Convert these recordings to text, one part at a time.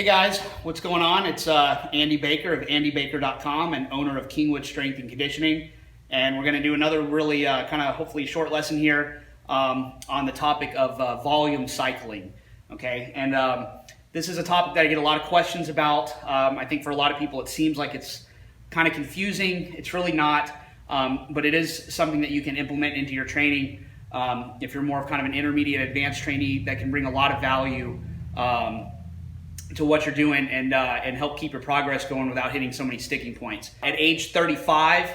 Hey guys, what's going on? It's Andy Baker of andybaker.com and owner of Kingwood Strength and Conditioning. And we're going to do another really kind of hopefully short lesson here on the topic of volume cycling. Okay, and this is a topic that I get a lot of questions about. I think for a lot of people it seems like it's kind of confusing. It's really not, but it is something that you can implement into your training if you're more of kind of an intermediate advanced trainee that can bring a lot of value to what you're doing and help keep your progress going without hitting so many sticking points. At age 35,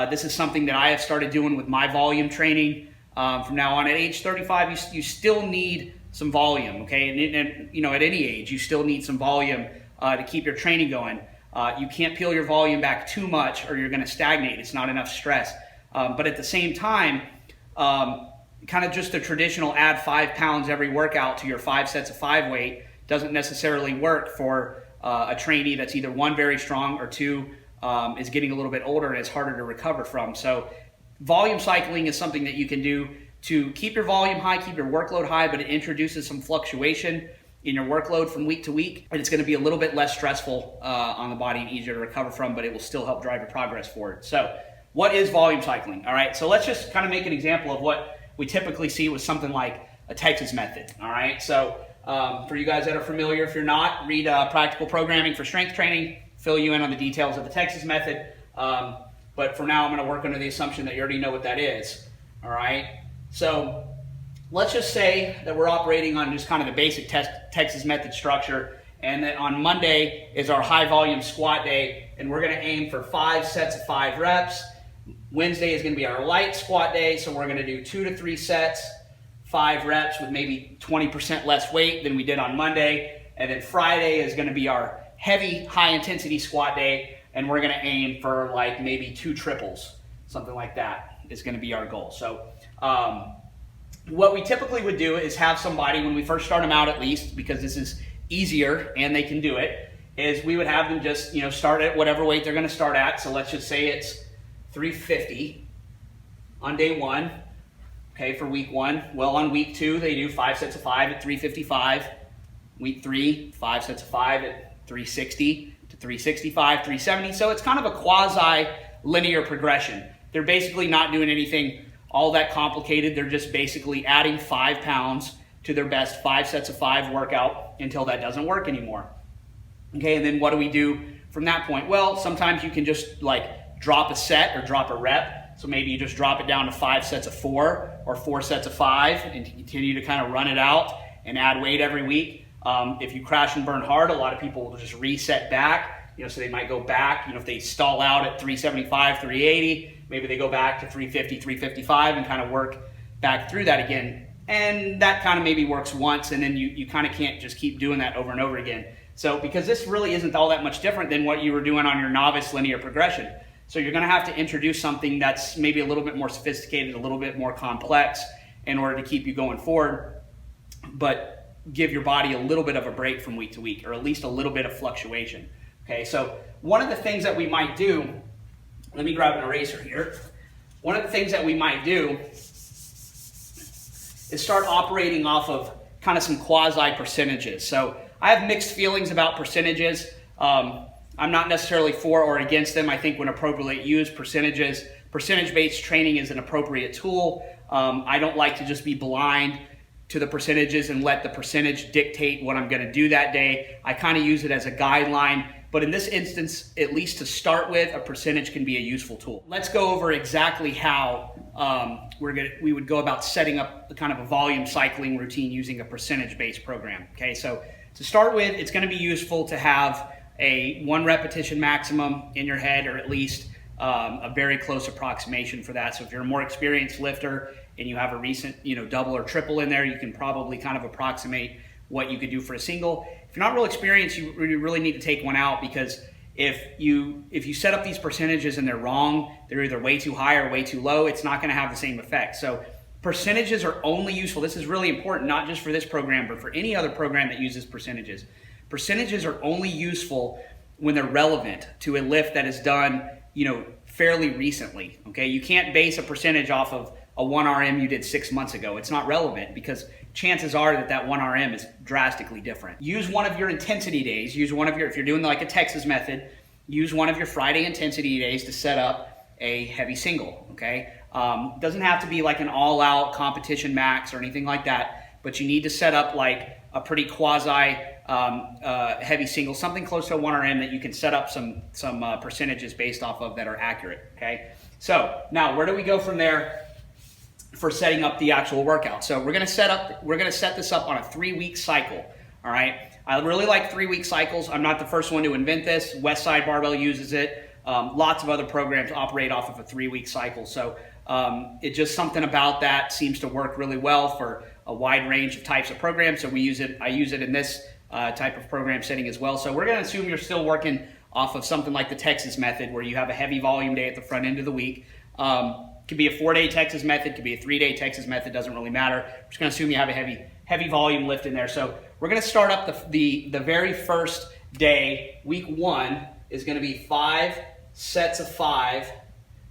this is something that I have started doing with my volume training from now on. At age 35, you still need some volume, okay? And you know, at any age, you still need some volume to keep your training going. You can't peel your volume back too much or you're gonna stagnate. It's not enough stress. But at the same time, kind of just the traditional add 5 pounds every workout to your 5 sets of 5 weight doesn't necessarily work for a trainee that's either one, very strong, or two, is getting a little bit older and it's harder to recover from. So volume cycling is something that you can do to keep your volume high, keep your workload high, but it introduces some fluctuation in your workload from week to week, and it's going to be a little bit less stressful on the body and easier to recover from, but it will still help drive your progress forward. So what is volume cycling? All right, so let's just kind of make an example of what we typically see with something like a Texas method. All right, so for you guys that are familiar, if you're not, read Practical Programming for Strength Training, fill you in on the details of the Texas method. But for now, I'm going to work under the assumption that you already know what that is. All right, so let's just say that we're operating on just kind of the basic Texas method structure, and that on Monday is our high volume squat day, and we're going to aim for 5 sets of 5 reps. Wednesday is going to be our light squat day, so we're going to do 2 to 3 sets, 5 reps with maybe 20% less weight than we did on Monday. And then Friday is going to be our heavy, high intensity squat day, and we're going to aim for like maybe 2 triples, something like that is going to be our goal. So what we typically would do is have somebody, when we first start them out at least, because this is easier and they can do it, is we would have them just, you know, start at whatever weight they're going to start at. So let's just say it's 350 on day 1. Okay, for week 1. Well, on week 2, they do 5 sets of 5 at 355. Week 3, 5 sets of 5 at 360 to 365, 370. So it's kind of a quasi-linear progression. They're basically not doing anything all that complicated. They're just basically adding 5 pounds to their best 5 sets of 5 workout until that doesn't work anymore. Okay, and then what do we do from that point? Well, sometimes you can just like drop a set or drop a rep. So maybe you just drop it down to 5 sets of 4 or 4 sets of 5 and continue to kind of run it out and add weight every week. If you crash and burn hard, a lot of people will just reset back. You know, so they might go back, you know, if they stall out at 375, 380, maybe they go back to 350, 355 and kind of work back through that again. And that kind of maybe works once, and then you kind of can't just keep doing that over and over again. So because this really isn't all that much different than what you were doing on your novice linear progression. So you're going to have to introduce something that's maybe a little bit more sophisticated, a little bit more complex in order to keep you going forward, but give your body a little bit of a break from week to week, or at least a little bit of fluctuation. Okay, so one of the things that we might do, let me grab an eraser here. One of the things that we might do is start operating off of kind of some quasi percentages. So I have mixed feelings about percentages. I'm not necessarily for or against them. I think when appropriately used, percentage-based training is an appropriate tool. I don't like to just be blind to the percentages and let the percentage dictate what I'm going to do that day. I kind of use it as a guideline, but in this instance, at least to start with, a percentage can be a useful tool. Let's go over exactly how we would go about setting up the kind of a volume cycling routine using a percentage-based program. Okay, so to start with, it's going to be useful to have a 1 repetition maximum in your head, or at least a very close approximation for that. So if you're a more experienced lifter and you have a recent, you know, double or triple in there, you can probably kind of approximate what you could do for a single. If you're not real experienced, you really need to take one out, because if you set up these percentages and they're wrong, they're either way too high or way too low, it's not going to have the same effect. So percentages are only useful. This is really important, not just for this program, but for any other program that uses percentages. Percentages are only useful when they're relevant to a lift that is done, you know, fairly recently. Okay, you can't base a percentage off of a 1 RM you did 6 months ago. It's not relevant because chances are that that 1 RM is drastically different. Use one of your intensity days. Use one of your, if you're doing like a Texas method, use one of your Friday intensity days to set up a heavy single, okay? Doesn't have to be like an all-out competition max or anything like that, but you need to set up like a pretty quasi heavy single, something close to a 1 RM that you can set up some percentages based off of that are accurate, okay? So now where do we go from there for setting up the actual workout? So we're gonna set this up on a 3-week cycle, all right? I really like 3-week cycles. I'm not the first one to invent this. Westside Barbell uses it. Lots of other programs operate off of a 3-week cycle. So it's just something about that seems to work really well for a wide range of types of programs. So I use it in this type of program setting as well. So we're gonna assume you're still working off of something like the Texas method where you have a heavy volume day at the front end of the week. Could be a 4-day Texas method, could be a 3-day Texas method, doesn't really matter. We're just gonna assume you have a heavy volume lift in there. So we're gonna start up the very first day. Week 1 is gonna be 5 sets of 5,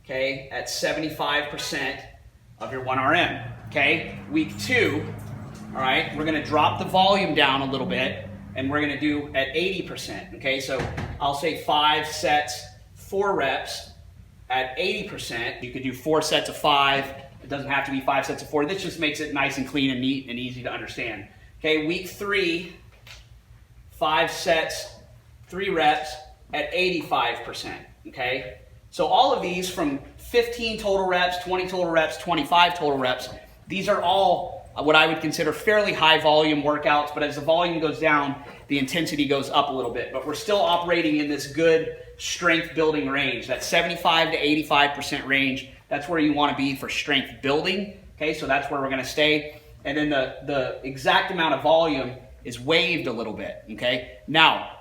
okay, at 75% of your 1 RM, okay? Week 2, all right, we're gonna drop the volume down a little bit and we're gonna do at 80%, okay? So I'll say 5 sets, 4 reps at 80%. You could do 4 sets of 5. It doesn't have to be 5 sets of 4. This just makes it nice and clean and neat and easy to understand. Okay, week 3, 5 sets, 3 reps at 85%, okay? So all of these from 15 total reps, 20 total reps, 25 total reps, these are all what I would consider fairly high volume workouts, but as the volume goes down, the intensity goes up a little bit. But we're still operating in this good strength building range, that 75 to 85% range. That's where you want to be for strength building, okay? So that's where we're gonna stay. And then the exact amount of volume is waived a little bit, okay? Now,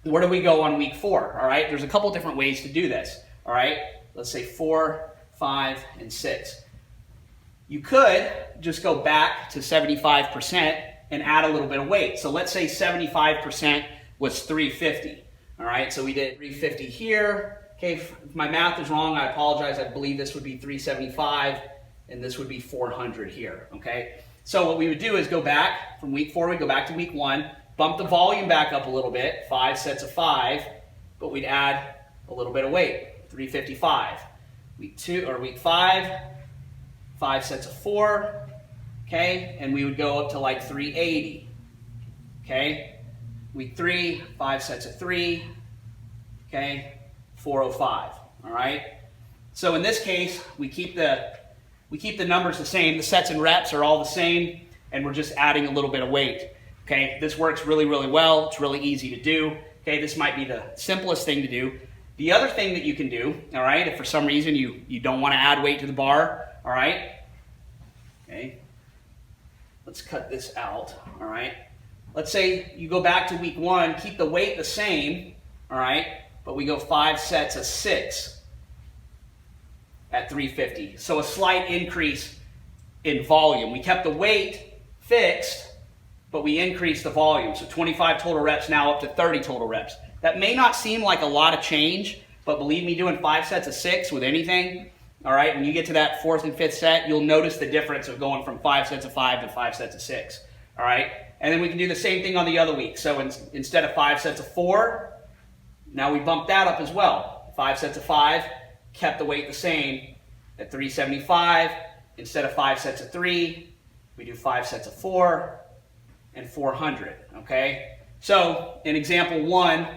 where do we go on week 4, all right? There's a couple different ways to do this, all right? Let's say 4, 5, and 6. You could just go back to 75% and add a little bit of weight. So let's say 75% was 350, all right? So we did 350 here. Okay, if my math is wrong, I apologize. I believe this would be 375 and this would be 400 here, okay? So what we would do is go back from week 4, we go back to week 1, bump the volume back up a little bit, 5 sets of 5, but we'd add a little bit of weight, 355. Week 5, 5 sets of 4, okay, and we would go up to like 380, okay. Week 3, 5 sets of 3, okay, 405, all right. So in this case, we keep the numbers the same. The sets and reps are all the same, and we're just adding a little bit of weight, okay. This works really, really well. It's really easy to do, okay. This might be the simplest thing to do. The other thing that you can do, all right, if for some reason you don't want to add weight to the bar, all right, okay, let's cut this out, all right. Let's say you go back to week 1, keep the weight the same, all right, but we go 5 sets of 6 at 350. So a slight increase in volume. We kept the weight fixed, but we increased the volume. So 25 total reps now up to 30 total reps. That may not seem like a lot of change, but believe me, doing 5 sets of 6 with anything, all right, when you get to that 4th and 5th set, you'll notice the difference of going from 5 sets of 5 to 5 sets of 6, all right? And then we can do the same thing on the other week. So instead of 5 sets of 4, now we bump that up as well. 5 sets of 5, kept the weight the same at 375. Instead of 5 sets of 3, we do 5 sets of 4 and 400, okay? So in example 1,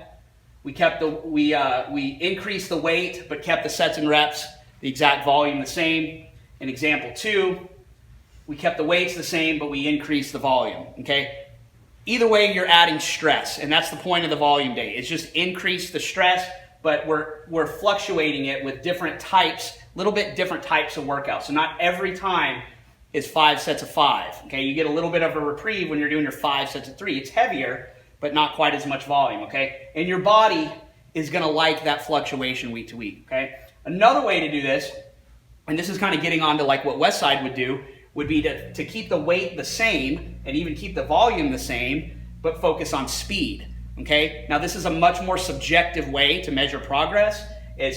we increased the weight but kept the sets and reps, the exact volume the same. In example 2, we kept the weights the same, but we increased the volume, okay? Either way, you're adding stress, and that's the point of the volume day. It's just increase the stress, but we're fluctuating it with different types, little bit different types of workouts. So not every time is 5 sets of 5, okay? You get a little bit of a reprieve when you're doing your 5 sets of 3. It's heavier, but not quite as much volume, okay? And your body is gonna like that fluctuation week to week, okay? Another way to do this, and this is kind of getting on to like what Westside would do, would be to keep the weight the same and even keep the volume the same, but focus on speed, okay? Now this is a much more subjective way to measure progress.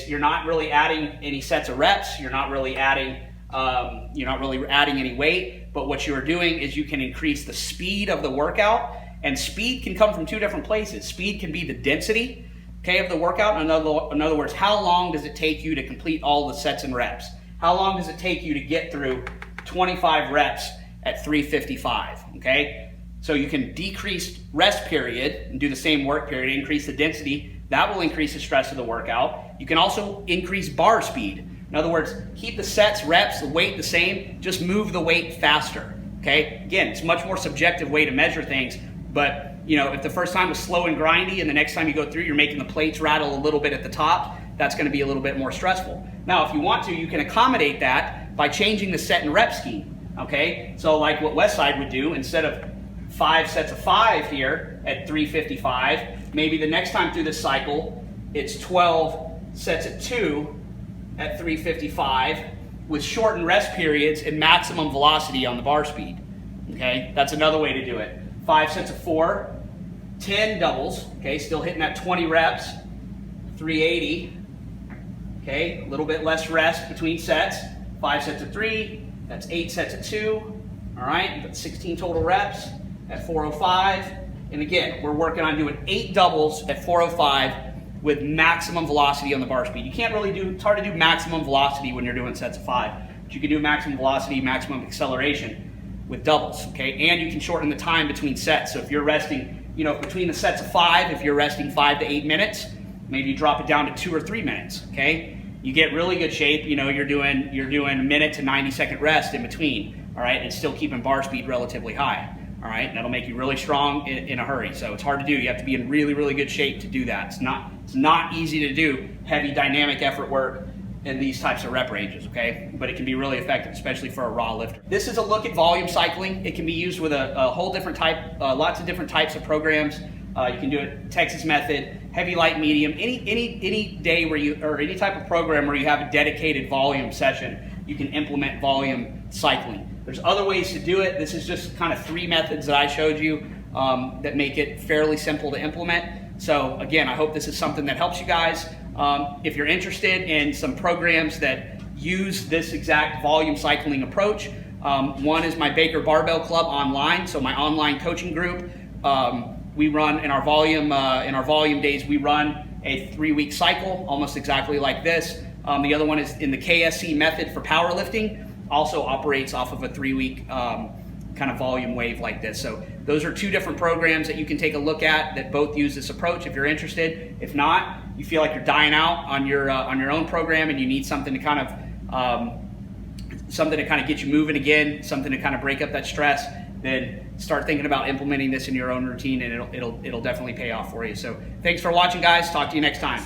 You're not really adding any sets of reps, you're not really adding You're not really adding any weight, but what you are doing is you can increase the speed of the workout, and speed can come from two different places. Speed can be the density, okay, of the workout. In other words, how long does it take you to complete all the sets and reps? How long does it take you to get through 25 reps at 355, okay? So you can decrease rest period and do the same work period, increase the density. That will increase the stress of the workout. You can also increase bar speed. In other words, keep the sets, reps, the weight the same, just move the weight faster, okay? Again, it's a much more subjective way to measure things, but if the first time was slow and grindy and the next time you go through, you're making the plates rattle a little bit at the top, that's gonna be a little bit more stressful. Now, if you want to, you can accommodate that by changing the set and rep scheme, okay? So like what Westside would do, instead of 5 sets of 5 here at 355, maybe the next time through this cycle, it's 12 sets at 2 at 355 with shortened rest periods and maximum velocity on the bar speed, okay? That's another way to do it. 5 sets of 4, 10 doubles, okay? Still hitting that 20 reps, 380, okay? A little bit less rest between sets. 5 sets of 3, that's 8 sets of 2, all right? That's 16 total reps at 405. And again, we're working on doing 8 doubles at 405 with maximum velocity on the bar speed. You can't really it's hard to do maximum velocity when you're doing sets of 5, but you can do maximum velocity, maximum acceleration with doubles, okay? And you can shorten the time between sets. So if you're resting, between the sets of 5, if you're resting 5 to 8 minutes, maybe you drop it down to 2 or 3 minutes, okay? You get really good shape, you're doing a minute to 90-second rest in between, all right? And still keeping bar speed relatively high. All right, and that'll make you really strong in a hurry. So it's hard to do. You have to be in really, really good shape to do that. It's not easy to do heavy dynamic effort work in these types of rep ranges, okay? But it can be really effective, especially for a raw lifter. This is a look at volume cycling. It can be used with a whole different type, lots of different types of programs. You can do it Texas method, heavy, light, medium, any day or any type of program where you have a dedicated volume session, you can implement volume cycling. There's other ways to do it. This is just kind of 3 methods that I showed you that make it fairly simple to implement. So again, I hope this is something that helps you guys. If you're interested in some programs that use this exact volume cycling approach, one is my Baker Barbell Club online, so my online coaching group. We run in our volume days, we run a 3-week cycle, almost exactly like this. The other one is in the KSC method for powerlifting. Also operates off of a 3-week kind of volume wave like this. So those are 2 different programs that you can take a look at that both use this approach if you're interested. If not, you feel like you're dying out on your own program and you need something to kind of get you moving again, something to kind of break up that stress, then start thinking about implementing this in your own routine, and it'll definitely pay off for you. So thanks for watching, guys. Talk to you next time.